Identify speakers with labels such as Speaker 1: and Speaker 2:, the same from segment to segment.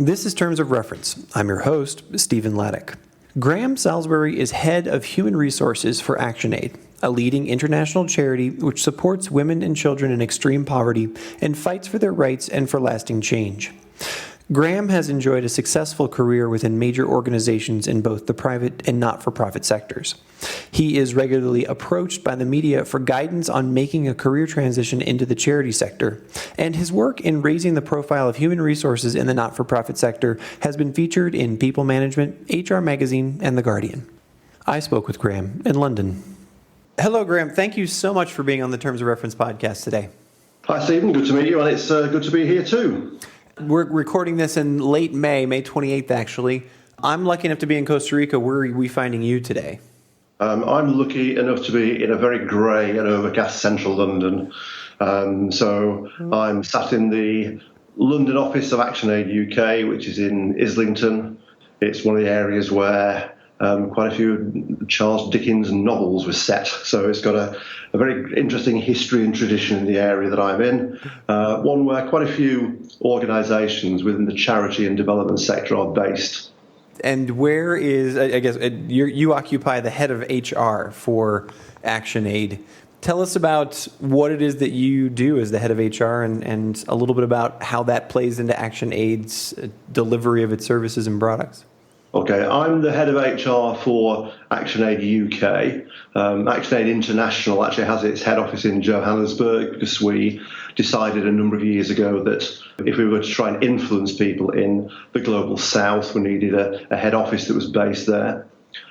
Speaker 1: This is Terms of Reference. I'm your host, Stephen Laddick. Graham Salisbury is head of human resources for ActionAid, a leading international charity which supports women and children in extreme poverty and fights for their rights and for lasting change. Graham has enjoyed a successful career within major organizations in both the private and not-for-profit sectors. He is regularly approached by the media for guidance on making a career transition into the charity sector, and his work in raising the profile of human resources in the not-for-profit sector has been featured in People Management, HR Magazine, and The Guardian. I spoke with Graham in London. Hello, Graham. Thank you so much for being on the Terms of Reference podcast today.
Speaker 2: Hi, Stephen. Good to meet you, and it's good to be here too.
Speaker 1: We're recording this in late May 28th, actually. I'm lucky enough to be in Costa Rica. Where are we finding you today?
Speaker 2: I'm lucky enough to be in a very grey and overcast central London. So I'm sat in the London office of ActionAid UK, which is in Islington. It's one of the areas where quite a few Charles Dickens novels were set. So it's got a very interesting history and tradition in the area that I'm in. One where quite a few organisations within the charity and development sector are based.
Speaker 1: And where is, I guess, you occupy the head of HR for ActionAid. Tell us about what it is that you do as the head of HR and a little bit about how that plays into ActionAid's delivery of its services and products.
Speaker 2: Okay, I'm the head of HR for ActionAid UK. ActionAid International actually has its head office in Johannesburg because we decided a number of years ago that if we were to try and influence people in the global south, we needed a head office that was based there.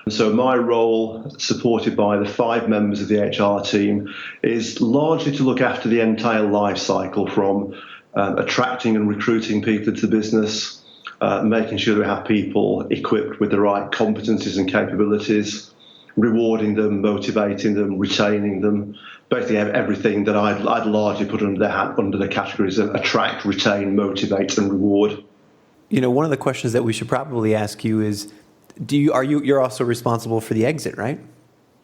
Speaker 2: So my role, supported by the 5 members of the HR team, is largely to look after the entire life cycle from attracting and recruiting people to the business, making sure that we have people equipped with the right competencies and capabilities, rewarding them, motivating them, retaining them, basically everything that I'd largely put under the categories of attract, retain, motivate, and reward.
Speaker 1: You know, one of the questions that we should probably ask you is, you're also responsible for the exit, right?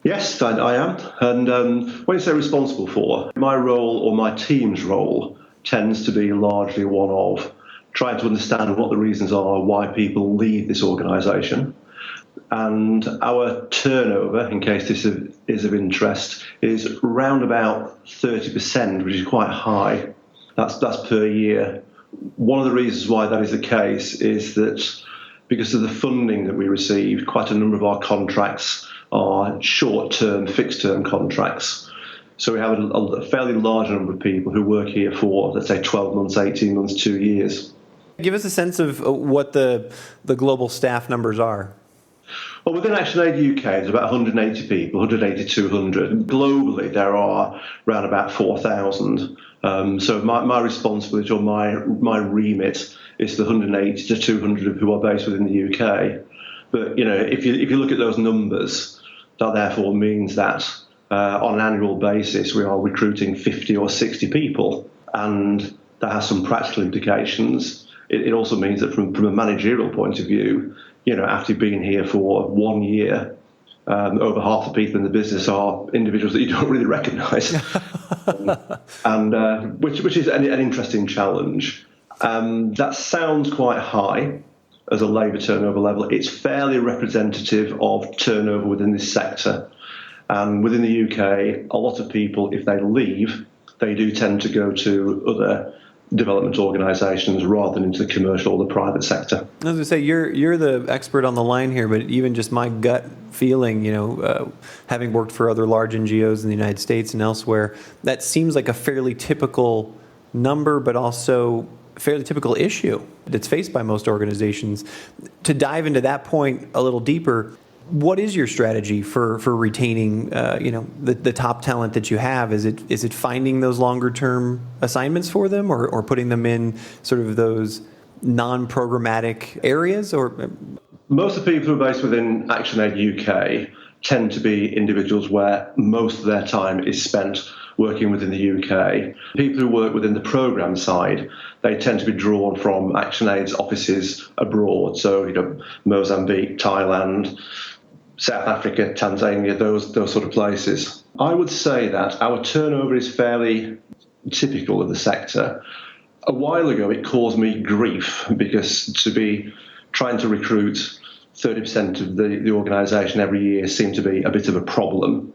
Speaker 2: Yes, I am. And when you say responsible for, my role or my team's role tends to be largely one of trying to understand what the reasons are why people leave this organisation. And our turnover, in case this is of interest, is around about 30%, which is quite high. That's per year. One of the reasons why that is the case is that because of the funding that we receive, quite a number of our contracts are short-term, fixed-term contracts. So we have a fairly large number of people who work here for, let's say, 12 months, 18 months, 2 years.
Speaker 1: Give us a sense of what the global staff numbers are.
Speaker 2: Well, within ActionAid UK, there's about 180 people, 180, 200. Globally, there are around about 4,000. So my responsibility or my remit is the 180 to 200 who are based within the UK. But, you know, if you look at those numbers, that therefore means that on an annual basis, we are recruiting 50 or 60 people. And that has some practical implications. It also means that from a managerial point of view, you know, after being here for 1 year, over half the people in the business are individuals that you don't really recognise, and which is an interesting challenge. That sounds quite high as a labour turnover level. It's fairly representative of turnover within this sector. And within the UK, a lot of people, if they leave, they do tend to go to other development organisations rather than into the commercial or the private sector.
Speaker 1: I was going to say, you're the expert on the line here, but even just my gut feeling, you know, having worked for other large NGOs in the United States and elsewhere, that seems like a fairly typical number, but also a fairly typical issue that's faced by most organizations. To dive into that point a little deeper, what is your strategy for retaining, the top talent that you have? Is it finding those longer term assignments for them, or putting them in sort of those non-programmatic areas? Or
Speaker 2: most of the people who are based within ActionAid UK tend to be individuals where most of their time is spent working within the UK. People who work within the programme side, they tend to be drawn from ActionAid's offices abroad. So, you know, Mozambique, Thailand, South Africa, Tanzania, those sort of places. I would say that our turnover is fairly typical of the sector. A while ago, it caused me grief because to be trying to recruit 30% of the organisation every year seemed to be a bit of a problem.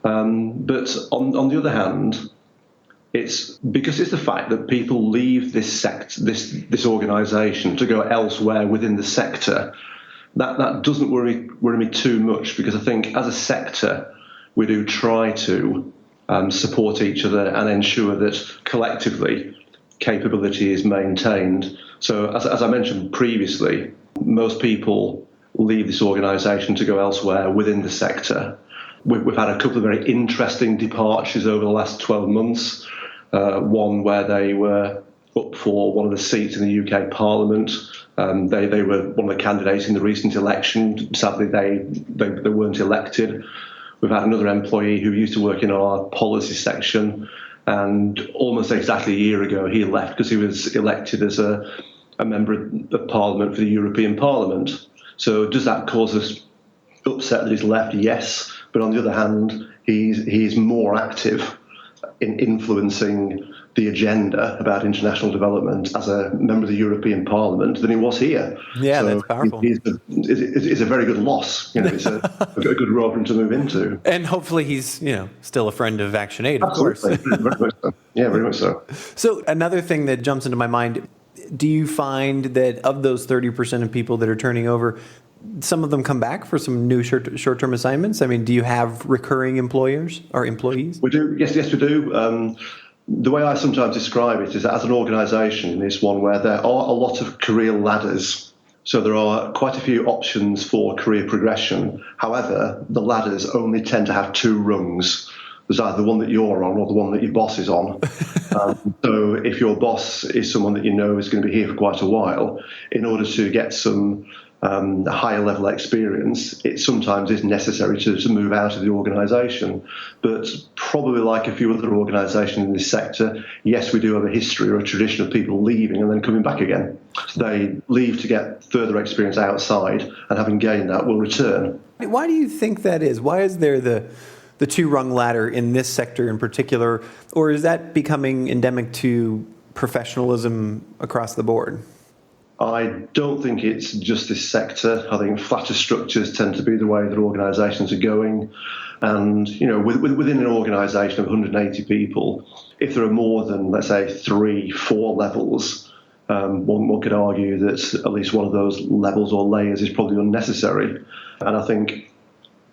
Speaker 2: But on the other hand, it's because it's the fact that people leave this organisation to go elsewhere within the sector. That doesn't worry me too much, because I think as a sector we do try to support each other and ensure that collectively capability is maintained. So as I mentioned previously, most people leave this organisation to go elsewhere within the sector. We've had a couple of very interesting departures over the last 12 months. One where they were up for one of the seats in the UK Parliament. They were one of the candidates in the recent election. Sadly, they weren't elected. We've had another employee who used to work in our policy section, and almost exactly a year ago he left because he was elected as a member of Parliament for the European Parliament. So does that cause us upset that he's left? Yes. But on the other hand, he's more active in influencing the agenda about international development as a member of the European Parliament than he was here.
Speaker 1: Yeah, so that's powerful.
Speaker 2: It's a very good loss. It's a good role for him to move into.
Speaker 1: And hopefully he's still a friend of ActionAid, of course.
Speaker 2: Very much so. Yeah, very much so.
Speaker 1: So another thing that jumps into my mind, do you find that of those 30% of people that are turning over, some of them come back for some new short-term assignments? I mean, do you have recurring employers or employees?
Speaker 2: We do. Yes, we do. The way I sometimes describe it is that as an organisation, it's one where there are a lot of career ladders. So there are quite a few options for career progression. However, the ladders only tend to have two rungs. There's either the one that you're on or the one that your boss is on. So if your boss is someone that you know is going to be here for quite a while, in order to get some higher level experience, it sometimes is necessary to move out of the organisation. But probably like a few other organisations in this sector, yes, we do have a history or a tradition of people leaving and then coming back again. So they leave to get further experience outside, and having gained that will return.
Speaker 1: Why do you think that is? Why is there the two-rung ladder in this sector in particular, or is that becoming endemic to professionalism across the board?
Speaker 2: I don't think it's just this sector. I think flatter structures tend to be the way that organisations are going. And, within an organisation of 180 people, if there are more than, let's say, 3-4 levels, one could argue that at least one of those levels or layers is probably unnecessary. And I think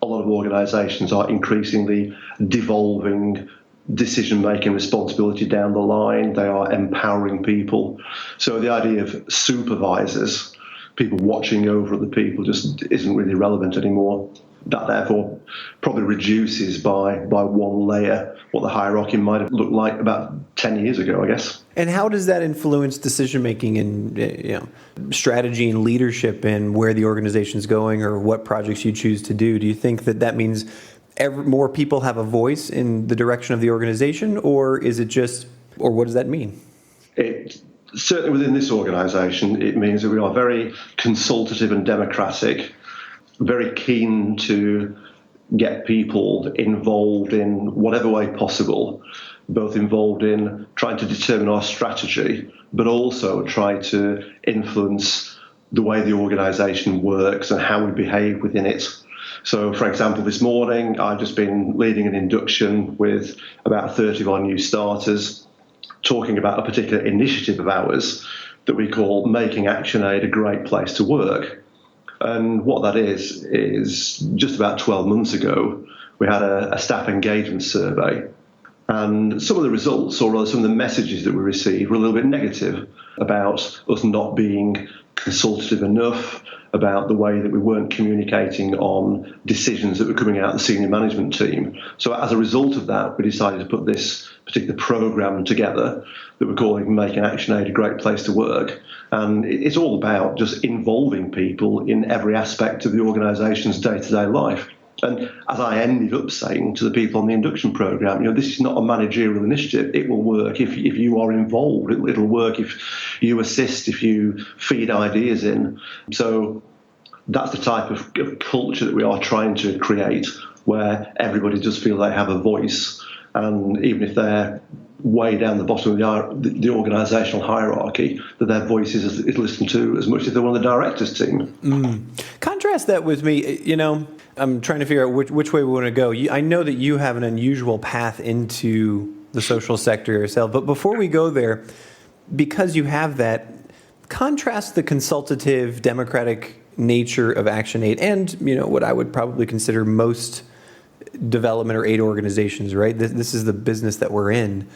Speaker 2: a lot of organisations are increasingly devolving decision-making responsibility down the line. They are empowering people. So the idea of supervisors, people watching over other people, just isn't really relevant anymore. That therefore probably reduces by one layer what the hierarchy might have looked like about 10 years ago, I guess.
Speaker 1: And how does that influence decision-making and strategy and leadership and where the organization's going or what projects you choose to do? Do you think that means more people have a voice in the direction of the organization, or is it or what does that mean?
Speaker 2: Certainly within this organisation, it means that we are very consultative and democratic, very keen to get people involved in whatever way possible, both involved in trying to determine our strategy, but also try to influence the way the organisation works and how we behave within it. So, for example, this morning, I've just been leading an induction with about 30 of our new starters, talking about a particular initiative of ours that we call Making ActionAid a Great Place to Work. And what that is just about 12 months ago, we had a staff engagement survey. And some of the results, or rather some of the messages that we received, were a little bit negative about us not being consultative enough, about the way that we weren't communicating on decisions that were coming out of the senior management team. So as a result of that, we decided to put this particular programme together that we're calling Making ActionAid a Great Place to Work. And it's all about just involving people in every aspect of the organisation's day-to-day life. And as I ended up saying to the people on the induction programme, this is not a managerial initiative. It will work if you are involved. It'll work if you assist, if you feed ideas in. So that's the type of culture that we are trying to create, where everybody does feel they have a voice. And even if they're way down the bottom of the organisational hierarchy, that their voice is listened to as much as they're on the directors team.
Speaker 1: Contrast that with me. I'm trying to figure out which way we want to go. I know that you have an unusual path into the social sector yourself, but before we go there, because you have that, contrast the consultative, democratic nature of ActionAid and what I would probably consider most development or aid organizations. Right, this is the business that we're in.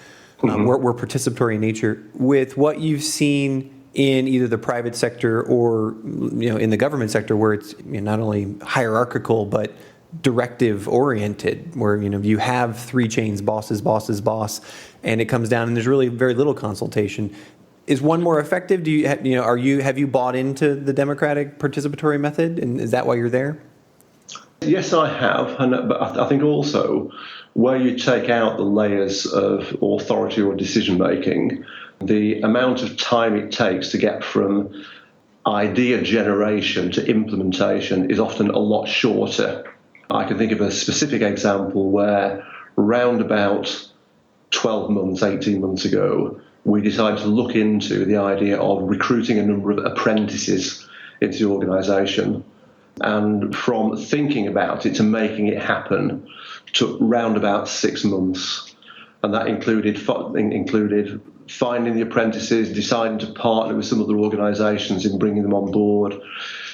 Speaker 1: We're participatory in nature, with what you've seen in either the private sector or in the government sector, where it's not only hierarchical but directive oriented, where you have three chains: boss's boss's boss, and it comes down and there's really very little consultation. Is one more effective? Have you bought into the democratic participatory method, and is that why you're there?
Speaker 2: Yes, I have, but I think also where you take out the layers of authority or decision making, the amount of time it takes to get from idea generation to implementation is often a lot shorter. I can think of a specific example where around about 12 months, 18 months ago, we decided to look into the idea of recruiting a number of apprentices into the organisation. And from thinking about it to making it happen took round about 6 months. And that included finding the apprentices, deciding to partner with some other organisations in bringing them on board,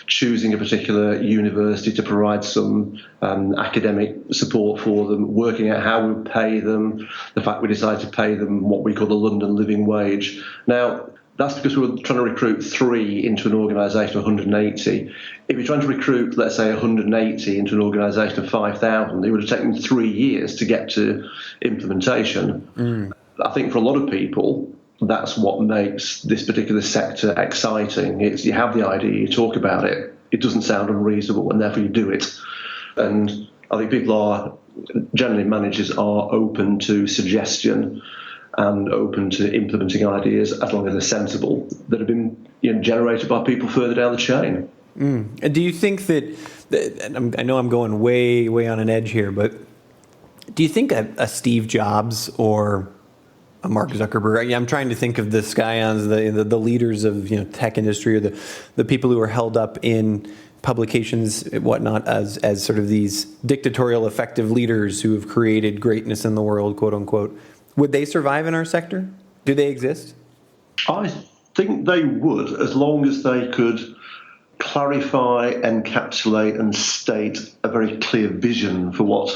Speaker 2: choosing a particular university to provide some academic support for them, working out how we pay them, the fact we decided to pay them what we call the London living wage. Now, that's because we were trying to recruit 3 into an organisation of 180. If you're trying to recruit, let's say, 180 into an organisation of 5,000, it would have taken 3 years to get to implementation. I think for a lot of people, that's what makes this particular sector exciting. It's you have the idea, you talk about it, it doesn't sound unreasonable, and therefore you do it. And I think generally managers are open to suggestion and open to implementing ideas as long as they're sensible, that have been generated by people further down the chain.
Speaker 1: And do you think that, I know I'm going way, way on an edge here, but do you think a Steve Jobs or a Mark Zuckerberg, I'm trying to think of the scions, the leaders of tech industry, or the people who are held up in publications and whatnot as sort of these dictatorial effective leaders who have created greatness in the world, quote unquote, would they survive in our sector? Do they exist?
Speaker 2: I think they would, as long as they could clarify, encapsulate and state a very clear vision for what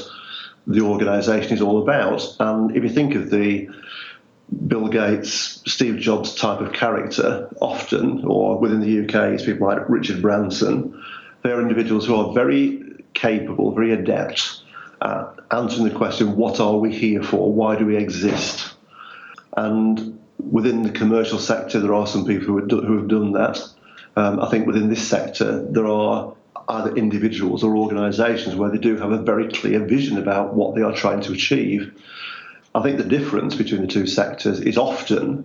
Speaker 2: the organisation is all about. And if you think of the Bill Gates, Steve Jobs type of character, often, or within the UK, it's people like Richard Branson, they're individuals who are very capable, very adept at answering the question, what are we here for? Why do we exist? And within the commercial sector, there are some people who have done that. I think within this sector, there are either individuals or organisations where they do have a very clear vision about what they are trying to achieve. I think the difference between the two sectors is often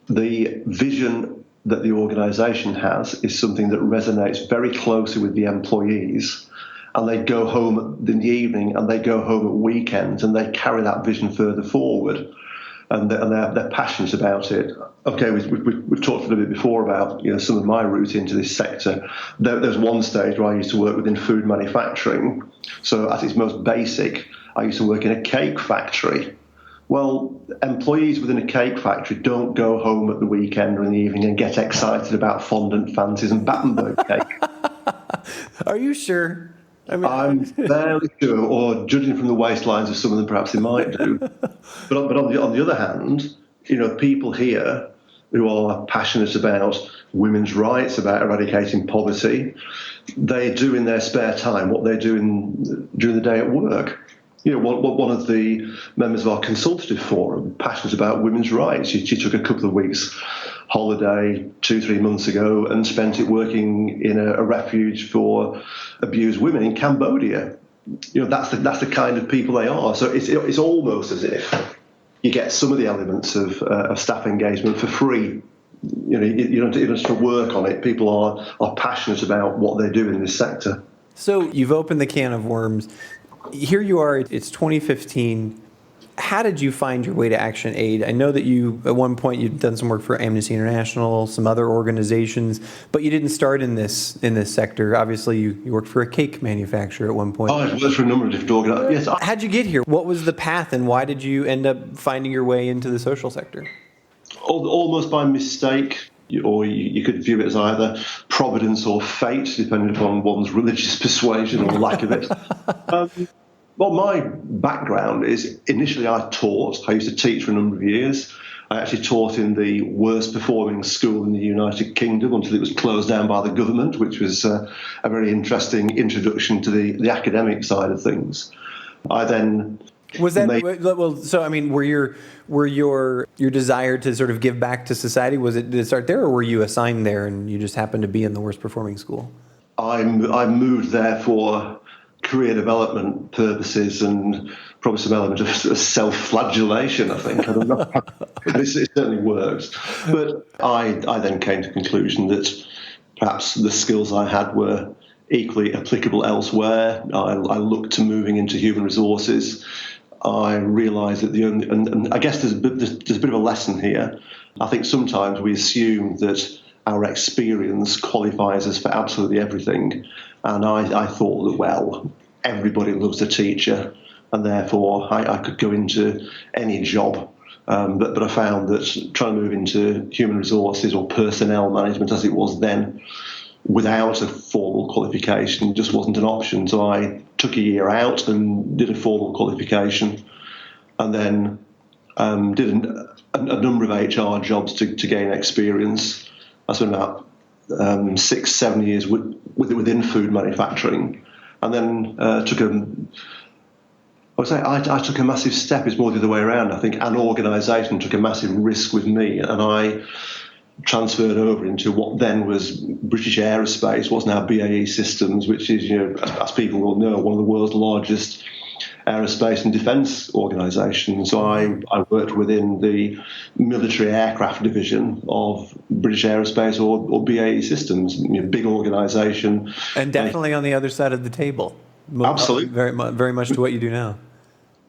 Speaker 2: the vision that the organisation has is something that resonates very closely with the employees, and they go home in the evening and they go home at weekends and they carry that vision further forward, and they're passionate about it. Okay, we've talked a little bit before about some of my route into this sector. There's one stage where I used to work within food manufacturing. So at its most basic, I used to work in a cake factory. Well, employees within a cake factory don't go home at the weekend or in the evening and get excited about fondant fancies and Battenberg cake.
Speaker 1: Are you sure?
Speaker 2: I'm fairly sure, or judging from the waistlines of some of them, perhaps they might do. But on the other hand, people here who are passionate about women's rights, about eradicating poverty, they do in their spare time what they do during the day at work. One of the members of our consultative forum, passionate about women's rights, she took a couple of weeks holiday 2-3 months ago and spent it working in a refuge for abused women in Cambodia. That's the kind of people they are. So it's almost as if you get some of the elements of staff engagement for free. You don't have to work on it. People are passionate about what they do in this sector.
Speaker 1: So you've opened the can of worms. Here you are, it's 2015. how did you find your way to ActionAid? I know that you, at one point, you'd done some work for Amnesty International, some other organizations, but you didn't start in this sector. Obviously, you worked for a cake manufacturer at one point.
Speaker 2: Oh, I've worked for a number of different organizations. Yes,
Speaker 1: How'd you get here? What was the path, and why did you end up finding your way into the social sector?
Speaker 2: Almost by mistake, or you could view it as either providence or fate, depending upon one's religious persuasion or lack of it. Well, my background is initially I taught. I used to teach for a number of years. I actually taught in the worst performing school in the United Kingdom until it was closed down by the government, which was a very interesting introduction to the academic side of things. I then
Speaker 1: was that well? So I mean, were your desire to sort of give back to society, did it start there, or were you assigned there and you just happened to be in the worst performing school? I
Speaker 2: moved there for career development purposes and probably some element of self-flagellation, I think. I don't know. It certainly worked. But I then came to the conclusion that perhaps the skills I had were equally applicable elsewhere. I looked to moving into human resources. I realised that and I guess there's a bit of a lesson here. I think sometimes we assume that our experience qualifies us for absolutely everything. And I thought that, well, everybody loves a teacher, and therefore I could go into any job. But I found that trying to move into human resources or personnel management, as it was then, without a formal qualification just wasn't an option. So I took a year out and did a formal qualification, and then did a number of HR jobs to gain experience. I spent about 6-7 years within food manufacturing, and then I took a massive step. It's more the other way around. I think an organisation took a massive risk with me, and I transferred over into what then was British Aerospace, what's now BAE Systems, which is, as people will know, one of the world's largest aerospace and defence organisations. So I worked within the military aircraft division of British Aerospace or BAE Systems, big organisation.
Speaker 1: And definitely on the other side of the table.
Speaker 2: Absolutely.
Speaker 1: Very much to what you do now.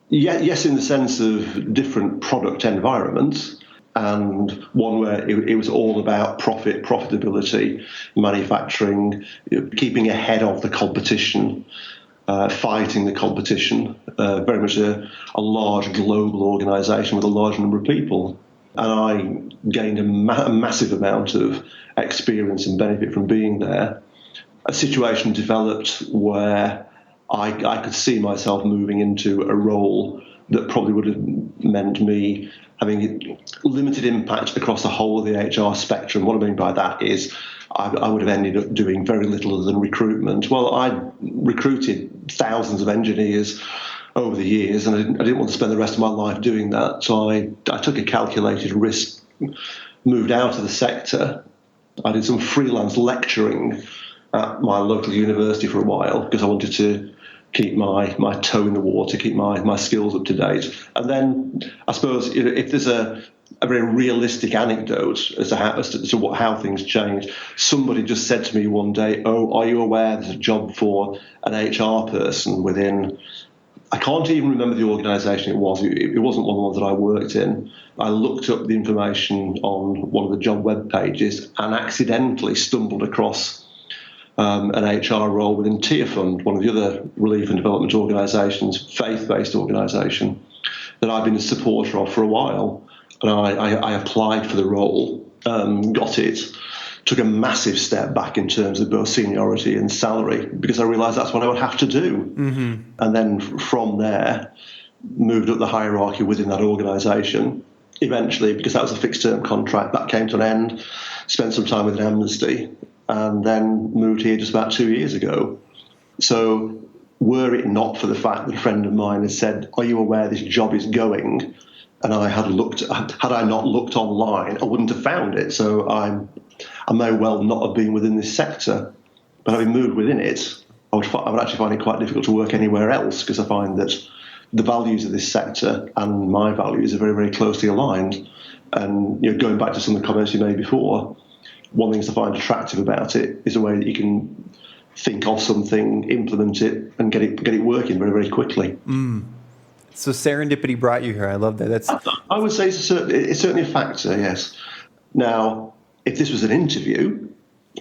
Speaker 2: Yeah, yes, in the sense of different product environments, and one where it was all about profitability, manufacturing, keeping ahead of the competition, fighting the competition, very much a large global organisation with a large number of people. And I gained a massive amount of experience and benefit from being there. A situation developed where I could see myself moving into a role that probably would have meant me having limited impact across the whole of the HR spectrum. What I mean by that is I would have ended up doing very little other than recruitment. Well, I recruited thousands of engineers over the years, and I didn't want to spend the rest of my life doing that. So I took a calculated risk, moved out of the sector. I did some freelance lecturing at my local university for a while because I wanted to keep my toe in the water, keep my skills up to date. And then I suppose if there's a very realistic anecdote as to how things changed, somebody just said to me one day, "Oh, are you aware there's a job for an HR person within..." I can't even remember the organisation it was. It wasn't one of the ones that I worked in. I looked up the information on one of the job web pages and accidentally stumbled across an HR role within Tier Fund, one of the other relief and development organisations, faith-based organisation, that I've been a supporter of for a while. And I applied for the role, got it, took a massive step back in terms of both seniority and salary because I realised that's what I would have to do. Mm-hmm. And then from there, moved up the hierarchy within that organisation. Eventually, because that was a fixed-term contract, that came to an end, spent some time with Amnesty, and then moved here just about 2 years ago. So were it not for the fact that a friend of mine had said, "Are you aware this job is going?" and had I not looked online, I wouldn't have found it. So I may well not have been within this sector, but having moved within it, I would actually find it quite difficult to work anywhere else because I find that the values of this sector and my values are very, very closely aligned. And going back to some of the comments you made before, one of the things I find attractive about it is the way that you can think of something, implement it, and get it working very, very quickly.
Speaker 1: So serendipity brought you here. I love that. That's
Speaker 2: I would say it's certainly a factor, yes. Now, if this was an interview,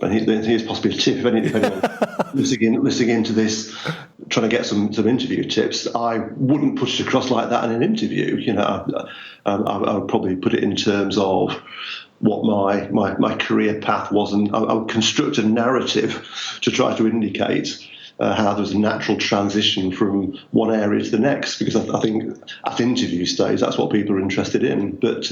Speaker 2: and here's possibly a tip, if anyone listening into this, trying to get some interview tips, I wouldn't put it across like that in an interview. I would probably put it in terms of what my career path was, and I would construct a narrative to try to indicate how there's a natural transition from one area to the next, because I think at interview stage that's what people are interested in. But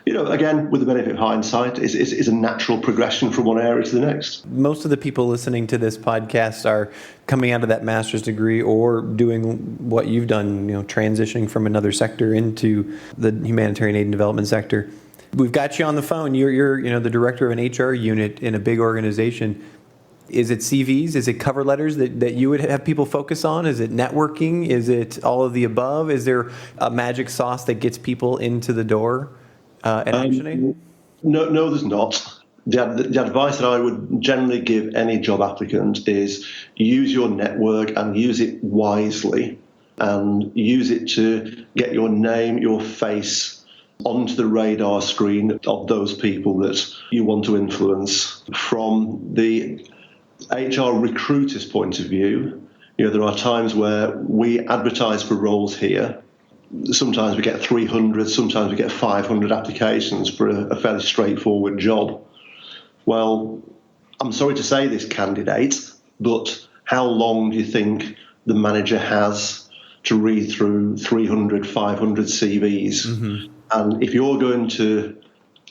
Speaker 2: again, with the benefit of hindsight, it's a natural progression from one area to the next.
Speaker 1: Most of the people listening to this podcast are coming out of that master's degree or doing what you've done, transitioning from another sector into the humanitarian aid and development sector. We've got you on the phone. You're the director of an HR unit in a big organization. Is it CVs? Is it cover letters that you would have people focus on? Is it networking? Is it all of the above? Is there a magic sauce that gets people into the door at ActionAid?
Speaker 2: No, there's not. The advice that I would generally give any job applicant is use your network and use it wisely, and use it to get your name, your face onto the radar screen of those people that you want to influence. From the HR recruiter's point of view, there are times where we advertise for roles here. Sometimes we get 300, sometimes we get 500 applications for a fairly straightforward job. Well, I'm sorry to say this, candidate, but how long do you think the manager has to read through 300, 500 CVs? Mm-hmm. And if you're going to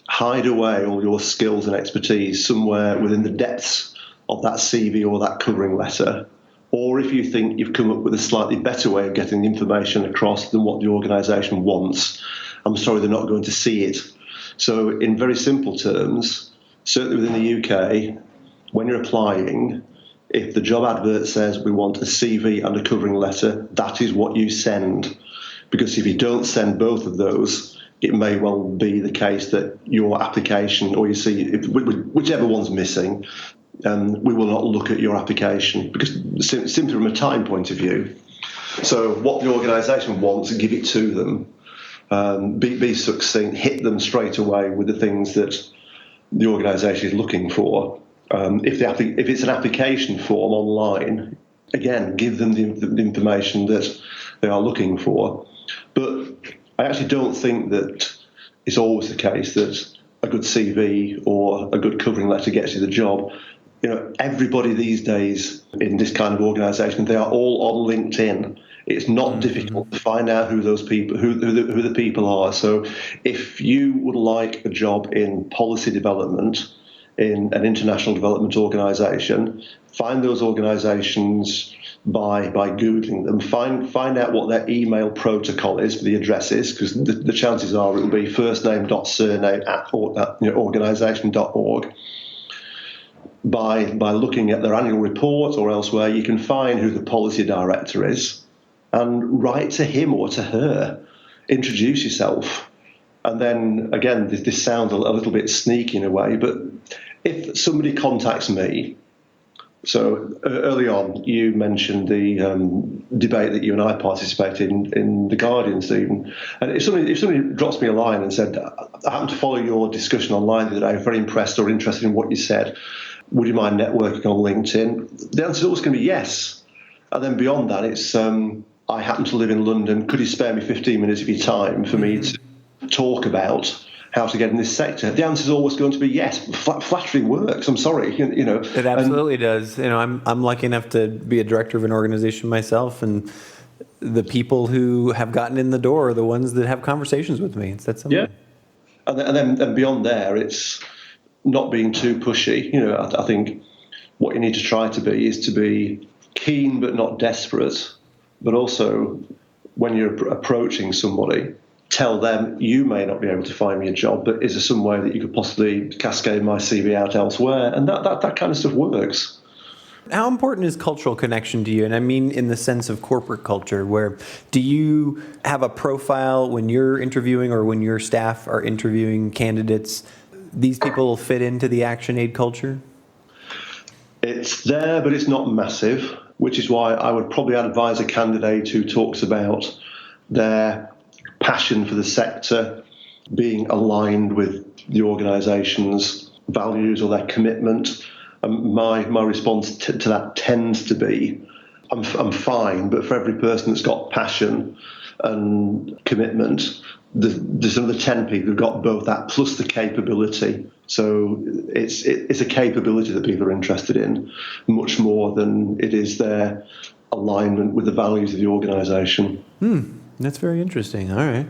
Speaker 2: hide away all your skills and expertise somewhere within the depths of that CV or that covering letter, or if you think you've come up with a slightly better way of getting the information across than what the organisation wants, I'm sorry, they're not going to see it. So in very simple terms, certainly within the UK, when you're applying, if the job advert says we want a CV and a covering letter, that is what you send. Because if you don't send both of those, it may well be the case that your application, or you see, whichever one's missing, we will not look at your application, because simply from a time point of view. So what the organisation wants, give it to them. Be succinct, hit them straight away with the things that the organisation is looking for. If it's an application form online, again, give them the information that they are looking for. But I actually don't think that it's always the case that a good CV or a good covering letter gets you the job. Everybody these days in this kind of organisation, they are all on LinkedIn. It's not difficult to find out who those people, who the people are. So, if you would like a job in policy development in an international development organisation, find those organisations by googling them. Find out what their email protocol is for the addresses, because the chances are it will be firstname.surname@organisation.org. By looking at their annual report or elsewhere, you can find who the policy director is and write to him or to her. Introduce yourself. And then, again, this sounds a little bit sneaky in a way, but if somebody contacts me, so early on you mentioned the debate that you and I participated in The Guardian, Stephen. And if somebody drops me a line and said, I happen to follow your discussion online the other day, I'm very impressed or interested in what you said, would you mind networking on LinkedIn? The answer is always going to be yes. And then beyond that, it's I happen to live in London. Could you spare me 15 minutes of your time for me to talk about how to get in this sector? The answer is always going to be yes. Flattery works. I'm sorry,
Speaker 1: It absolutely does. I'm lucky enough to be a director of an organization myself, and the people who have gotten in the door are the ones that have conversations with me. It's that simple.
Speaker 2: Yeah, and then beyond there, it's not being too pushy. I think what you need to try to be is to be keen but not desperate. But also, when you're approaching somebody, tell them you may not be able to find me a job, but is there some way that you could possibly cascade my CV out elsewhere? And that kind of stuff works.
Speaker 1: How important is cultural connection to you? And I mean in the sense of corporate culture, where do you have a profile when you're interviewing or when your staff are interviewing candidates? These people fit into the ActionAid culture?
Speaker 2: It's there, but it's not massive, which is why I would probably advise a candidate who talks about their passion for the sector being aligned with the organisation's values or their commitment. My response to that tends to be, I'm fine, but for every person that's got passion and commitment, there's another 10 people who've got both that plus the capability. So it's a capability that people are interested in much more than it is their alignment with the values of the organisation.
Speaker 1: That's very interesting. All right.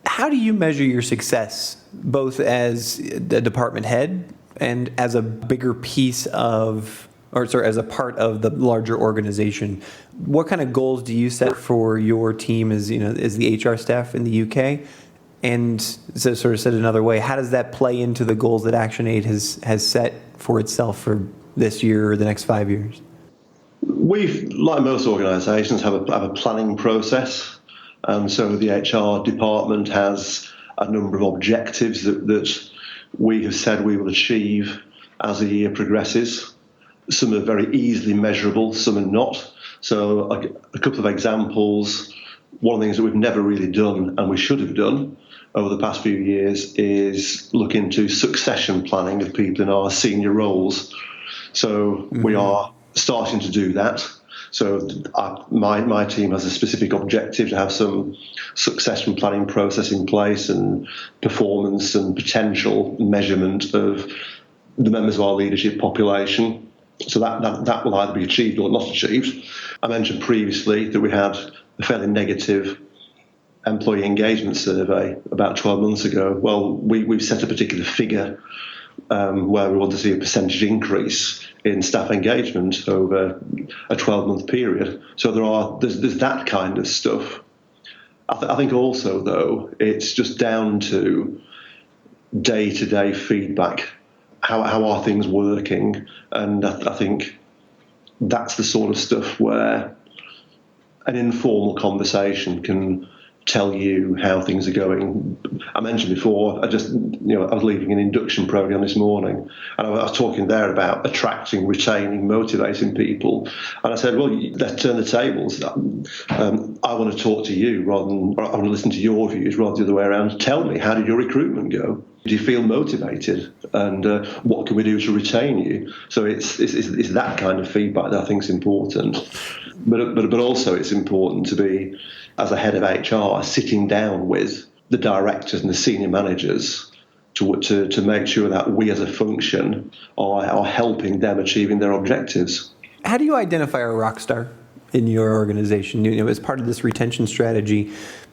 Speaker 1: How do you measure your success, both as the department head and as a bigger piece of, as a part of the larger organization? What kind of goals do you set for your team as the HR staff in the UK? And so sort of said another way, how does that play into the goals that ActionAid has set for itself for this year or the next 5 years?
Speaker 2: We, like most organisations, have a planning process. And so the HR department has a number of objectives that we have said we will achieve as the year progresses. Some are very easily measurable, some are not. So a couple of examples. One of the things that we've never really done and we should have done over the past few years is look into succession planning of people in our senior roles. So we are starting to do that. So my team has a specific objective to have some succession planning process in place and performance and potential measurement of the members of our leadership population. So that will either be achieved or not achieved. I mentioned previously that we had a fairly negative employee engagement survey about 12 months ago. Well, we've set a particular figure where we want to see a percentage increase in staff engagement over a 12-month period. So there's that kind of stuff. I think also, though, it's just down to day-to-day feedback. How are things working? And I think that's the sort of stuff where an informal conversation can tell you how things are going. I mentioned before, I was leading an induction program this morning, and I was talking there about attracting, retaining, motivating people. And I said, well, let's turn the tables. I want to talk to you rather than, or I want to listen to your views rather than the other way around. Tell me, how did your recruitment go? Do you feel motivated? And what can we do to retain you? So it's that kind of feedback that I think is important. But also it's important to be, as a head of HR, sitting down with the directors and the senior managers to make sure that we as a function are helping them achieving their objectives.
Speaker 1: How do you identify a rock star in your organization? As part of this retention strategy,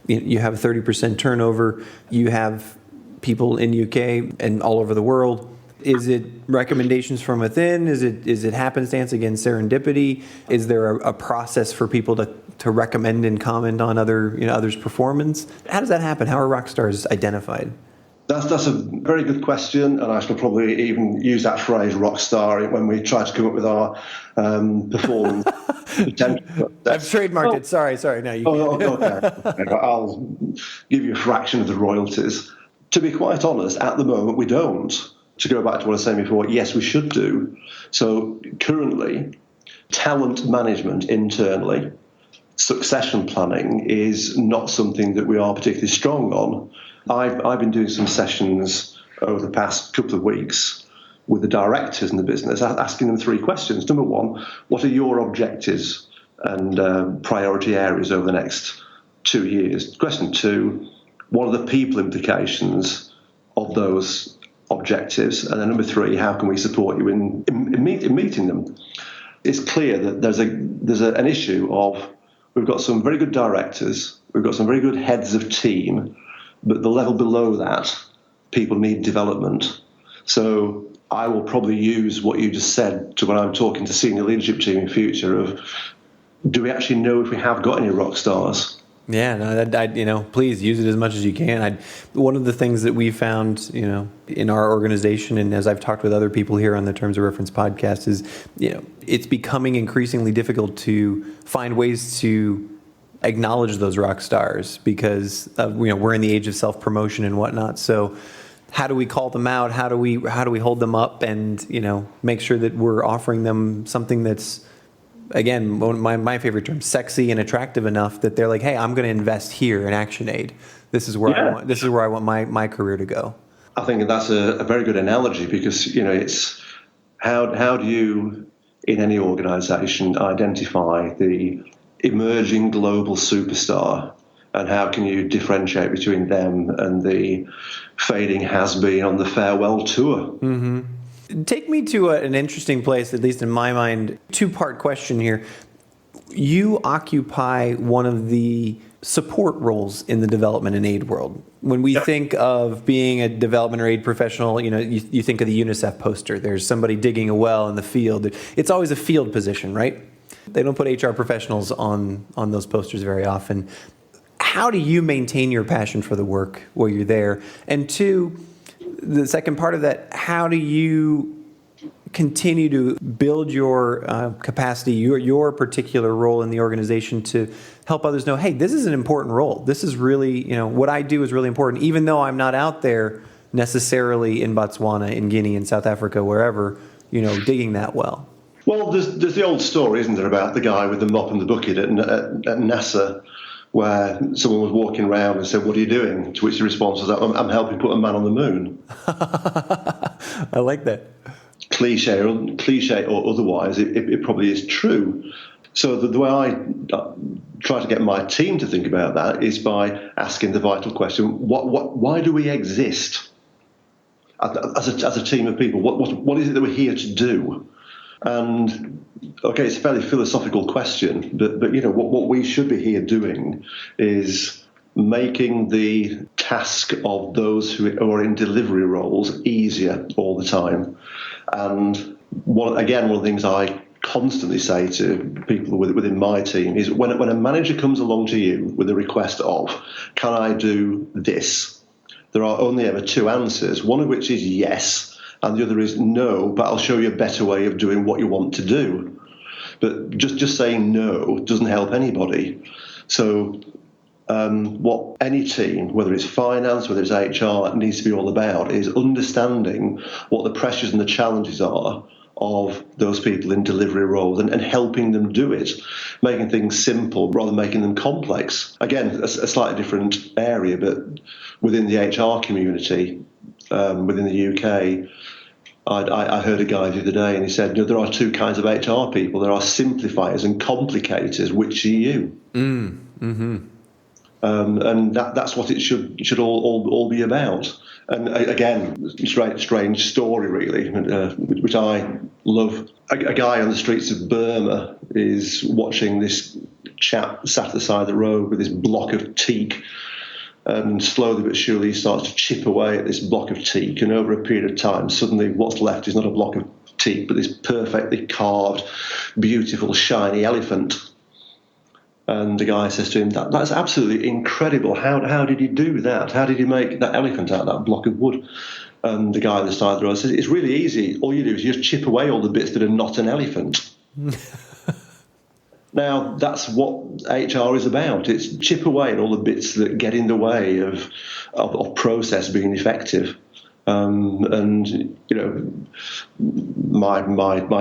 Speaker 1: you have a 30% turnover, you have people in the UK and all over the world. Is it recommendations from within? Is it happenstance, again, serendipity? Is there a process for people to recommend and comment on others' performance? How does that happen? How are rock stars identified?
Speaker 2: That's a very good question, and I should probably even use that phrase "rock star" when we try to come up with our performance potential.
Speaker 1: I've trademarked it. Sorry. No, you can't.
Speaker 2: Okay. I'll give you a fraction of the royalties. To be quite honest, at the moment we don't. To go back to what I was saying before, yes, we should do. So currently, talent management internally, succession planning is not something that we are particularly strong on. I've been doing some sessions over the past couple of weeks with the directors in the business, asking them 3 questions. Number 1, what are your objectives and priority areas over the next 2 years? Question 2, what are the people implications of those objectives? And then number 3, how can we support you in meeting them? It's clear that there's an issue of, we've got some very good directors, we've got some very good heads of team, but the level below that, people need development. So I will probably use what you just said to when I'm talking to senior leadership team in future of, do we actually know if we have got any rock stars?
Speaker 1: Yeah, no, please use it as much as you can. One of the things that we found, in our organization, and as I've talked with other people here on the Terms of Reference podcast, is, it's becoming increasingly difficult to find ways to acknowledge those rock stars because we're in the age of self-promotion and whatnot. So how do we call them out? How do we hold them up and make sure that we're offering them something that's again, one of my favorite terms, sexy and attractive enough that they're like, hey, I'm going to invest here in ActionAid. This is where I want my career to go.
Speaker 2: I think that's a very good analogy, because it's how do you, in any organisation, identify the emerging global superstar, and how can you differentiate between them and the fading has-been on the farewell tour?
Speaker 1: Mm-hmm. Take me to an interesting place, at least in my mind. Two-part question here. You occupy one of the support roles in the development and aid world. When we think of being a development or aid professional, you think of the UNICEF poster. There's somebody digging a well in the field. It's always a field position, right? They don't put HR professionals on those posters very often. How do you maintain your passion for the work while you're there? And two, the second part of that, how do you continue to build your capacity, your particular role in the organization to help others know, hey, this is an important role. This is really, what I do is really important, even though I'm not out there necessarily in Botswana, in Guinea, in South Africa, wherever, digging that well.
Speaker 2: Well, there's the old story, isn't there, about the guy with the mop and the bucket at NASA, where someone was walking around and said, what are you doing? To which the response was, I'm helping put a man on the moon.
Speaker 1: I like that.
Speaker 2: Cliche or otherwise, it probably is true. So the way I try to get my team to think about that is by asking the vital question: why do we exist as a team of people? What is it that we're here to do? And okay, it's a fairly philosophical question, but what we should be here doing is making the task of those who are in delivery roles easier all the time. And one of the things I constantly say to people within my team is when a manager comes along to you with a request of, can I do this? There are only ever two answers, one of which is yes, and the other is no, but I'll show you a better way of doing what you want to do. But just saying no doesn't help anybody. So what any team, whether it's finance, whether it's HR, needs to be all about is understanding what the pressures and the challenges are of those people in delivery roles and helping them do it, making things simple rather than making them complex. Again, a slightly different area, but within the HR community, within the UK, I heard a guy the other day and he said, there are two kinds of HR people. There are simplifiers and complicators. Which are you? Mm-hmm. And that's what it should all be about. And again, strange story really, which I love. A guy on the streets of Burma is watching this chap sat at the side of the road with this block of teak, and slowly but surely he starts to chip away at this block of teak, and over a period of time, suddenly what's left is not a block of teak, but this perfectly carved, beautiful, shiny elephant. And the guy says to him, that's absolutely incredible. How did you do that? How did you make that elephant out of that block of wood? And the guy on the side of the road says, it's really easy. All you do is you just chip away all the bits that are not an elephant. Now, that's what HR is about. It's chip away at all the bits that get in the way of process being effective. And my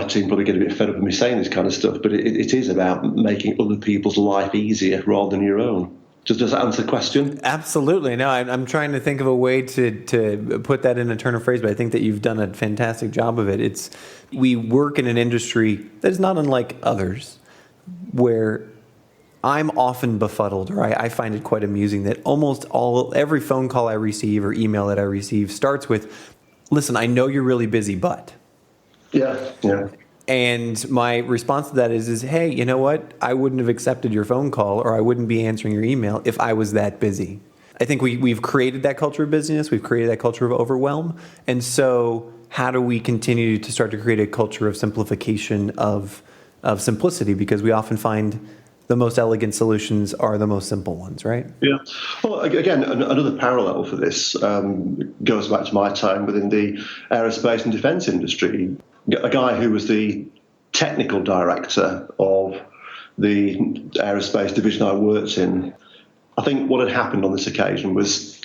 Speaker 2: team probably get a bit fed up with me saying this kind of stuff, but it is about making other people's life easier rather than your own. Does that answer the question?
Speaker 1: Absolutely. No, I'm trying to think of a way to put that in a turn of phrase, but I think that you've done a fantastic job of it. We work in an industry that is not unlike others, where I'm often befuddled, or I find it quite amusing that every phone call I receive or email that I receive starts with, listen, I know you're really busy, but. Yeah. And my response to that is, hey, you know what? I wouldn't have accepted your phone call, or I wouldn't be answering your email if I was that busy. I think we've created that culture of busyness. We've created that culture of overwhelm. And so how do we continue to start to create a culture of simplification, of simplicity? Because we often find the most elegant solutions are the most simple ones, right? Yeah.
Speaker 2: Well, again, another parallel for this goes back to my time within the aerospace and defence industry. A guy who was the technical director of the aerospace division I worked in, I think what had happened on this occasion was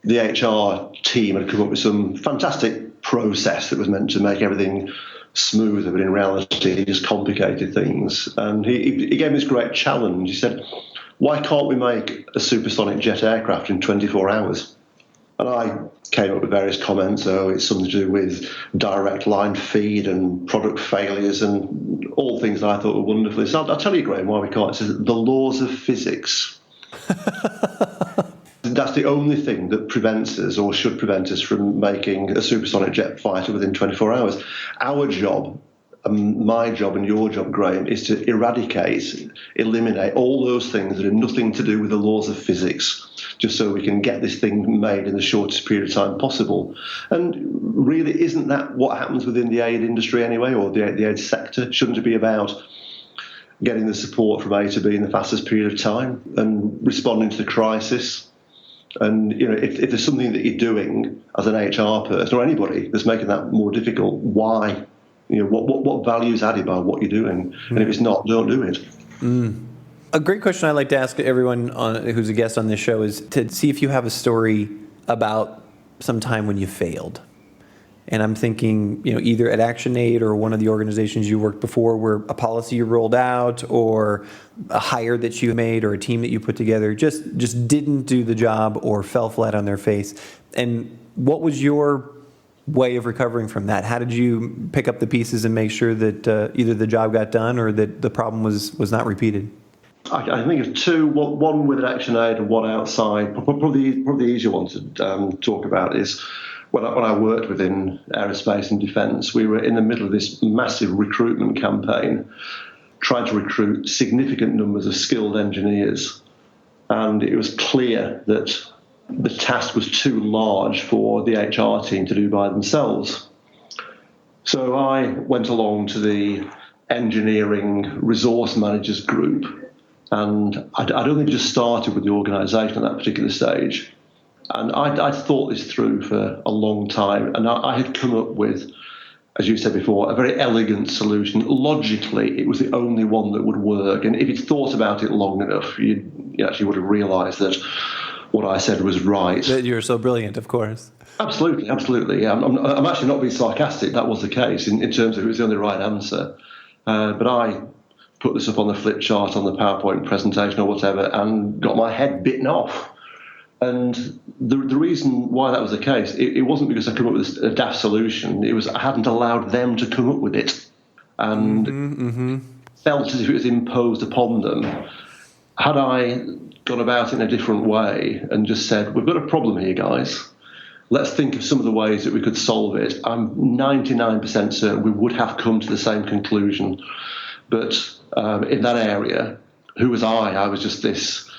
Speaker 2: the HR team had come up with some fantastic process that was meant to make everything smoother, but in reality, he just complicated things. And he gave me this great challenge. He said, why can't we make a supersonic jet aircraft in 24 hours? And I came up with various comments. Oh, it's something to do with direct line feed and product failures and all things that I thought were wonderful. So I'll tell you, Graham, why we can't. It says the laws of physics. That's the only thing that prevents us, or should prevent us, from making a supersonic jet fighter within 24 hours. Our job, my job and your job, Graham, is to eliminate all those things that have nothing to do with the laws of physics, just so we can get this thing made in the shortest period of time possible. And really, isn't that what happens within the aid industry anyway, or the aid sector? Shouldn't it be about getting the support from A to B in the fastest period of time and responding to the crisis? And if there's something that you're doing as an HR person or anybody that's making that more difficult, why? What value is added by what you're doing? And if it's not, don't do it.
Speaker 1: A great question I like to ask everyone who's a guest on this show is to see if you have a story about some time when you failed. And I'm thinking, either at ActionAid or one of the organizations you worked before, where a policy you rolled out or a hire that you made or a team that you put together just didn't do the job or fell flat on their face. And what was your way of recovering from that? How did you pick up the pieces and make sure that either the job got done or that the problem was not repeated?
Speaker 2: I think of two, one with an ActionAid and one outside. Probably the easier one to talk about is when I worked within aerospace and defence. We were in the middle of this massive recruitment campaign, trying to recruit significant numbers of skilled engineers. And it was clear that the task was too large for the HR team to do by themselves. So I went along to the engineering resource managers group, and I'd only just started with the organisation at that particular stage. And I'd thought this through for a long time, and I had come up with, as you said before, a very elegant solution. Logically, it was the only one that would work. And if you'd thought about it long enough, you actually would have realised that what I said was right.
Speaker 1: That you're so brilliant, of course.
Speaker 2: Absolutely. Yeah. I'm actually not being sarcastic. That was the case in terms of it was the only right answer. But I put this up on the flip chart on the PowerPoint presentation or whatever and got my head bitten off. And the reason why that was the case, it wasn't because I came up with a daft solution. It was I hadn't allowed them to come up with it, and felt as if it was imposed upon them. Had I gone about it in a different way and just said, we've got a problem here, guys. Let's think of some of the ways that we could solve it. I'm 99% certain we would have come to the same conclusion. But in that area, who was I? I was just this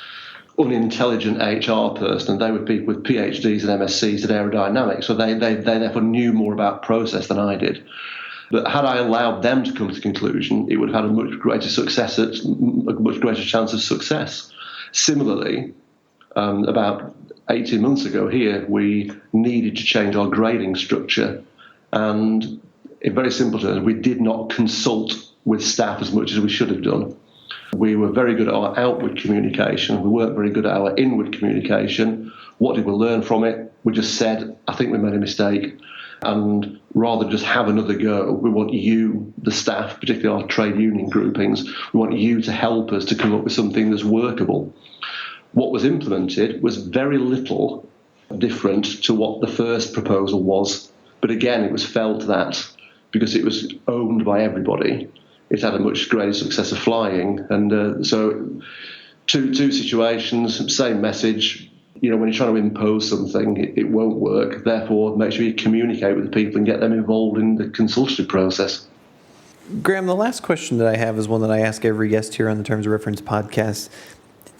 Speaker 2: unintelligent HR person, and they were people with PhDs and MScs in aerodynamics, so they therefore knew more about process than I did. But had I allowed them to come to the conclusion, it would have had a much greater chance of success. Similarly, about 18 months ago here, we needed to change our grading structure, and in very simple terms, we did not consult with staff as much as we should have done. We were very good at our outward communication. We weren't very good at our inward communication. What did we learn from it? We just said, I think we made a mistake. And rather than just have another go, we want you, the staff, particularly our trade union groupings, we want you to help us to come up with something that's workable. What was implemented was very little different to what the first proposal was. But again, it was felt that because it was owned by everybody, it had a much greater success of flying. And so two situations, same message. When you're trying to impose something, it won't work. Therefore, make sure you communicate with the people and get them involved in the consultative process.
Speaker 1: Graham, the last question that I have is one that I ask every guest here on the Terms of Reference podcast.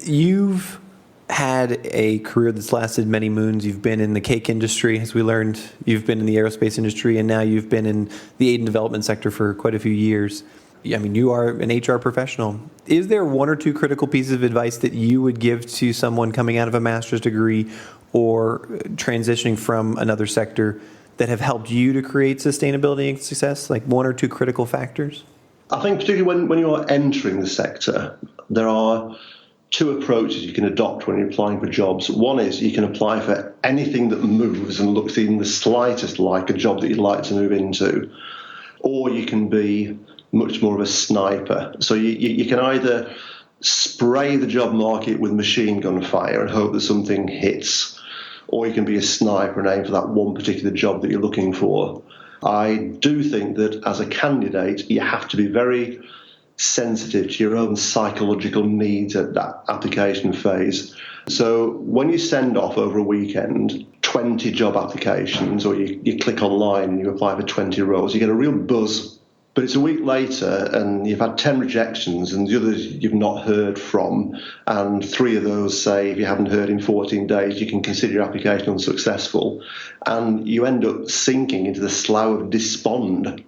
Speaker 1: You've had a career that's lasted many moons. You've been in the cake industry, as we learned. You've been in the aerospace industry, and now you've been in the aid and development sector for quite a few years. I mean, you are an HR professional. Is there one or two critical pieces of advice that you would give to someone coming out of a master's degree or transitioning from another sector that have helped you to create sustainability and success? Like one or two critical factors?
Speaker 2: I think particularly when you're entering the sector, there are two approaches you can adopt when you're applying for jobs. One is you can apply for anything that moves and looks even the slightest like a job that you'd like to move into. or you can be much more of a sniper. So you can either spray the job market with machine gun fire and hope that something hits, or you can be a sniper and aim for that one particular job that you're looking for. I do think that as a candidate, you have to be very sensitive to your own psychological needs at that application phase. So when you send off over a weekend 20 job applications, or you click online and you apply for 20 roles, you get a real buzz. But it's a week later and you've had 10 rejections and the others you've not heard from, and 3 of those say if you haven't heard in 14 days you can consider your application unsuccessful, and you end up sinking into the slough of despond.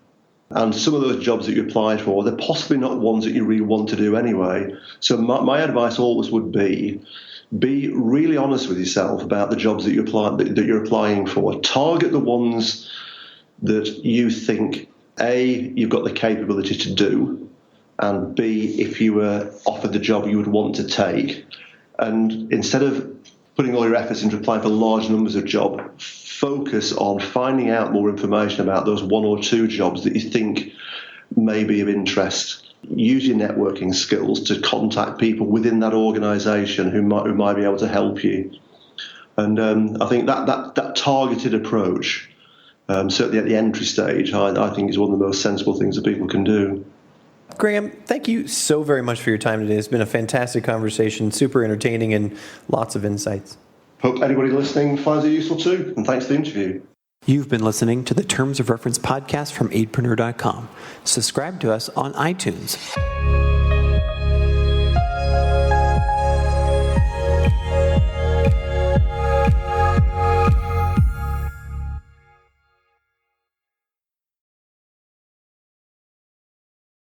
Speaker 2: And some of those jobs that you applied for, they're possibly not ones that you really want to do anyway. So my advice always would be really honest with yourself about the jobs that you're applying for. Target the ones that you think, A, you've got the capability to do, and B, if you were offered the job you would want to take. And instead of putting all your efforts into applying for large numbers of jobs, focus on finding out more information about those 1 or 2 jobs that you think may be of interest. Use your networking skills to contact people within that organisation who might be able to help you. And I think that targeted approach, certainly at the entry stage, I think is one of the most sensible things that people can do.
Speaker 1: Graham, thank you so very much for your time today. It's been a fantastic conversation, super entertaining, and lots of insights.
Speaker 2: Hope anybody listening finds it useful too, and thanks for the interview.
Speaker 1: You've been listening to the Terms of Reference podcast from aidpreneur.com. Subscribe to us on iTunes.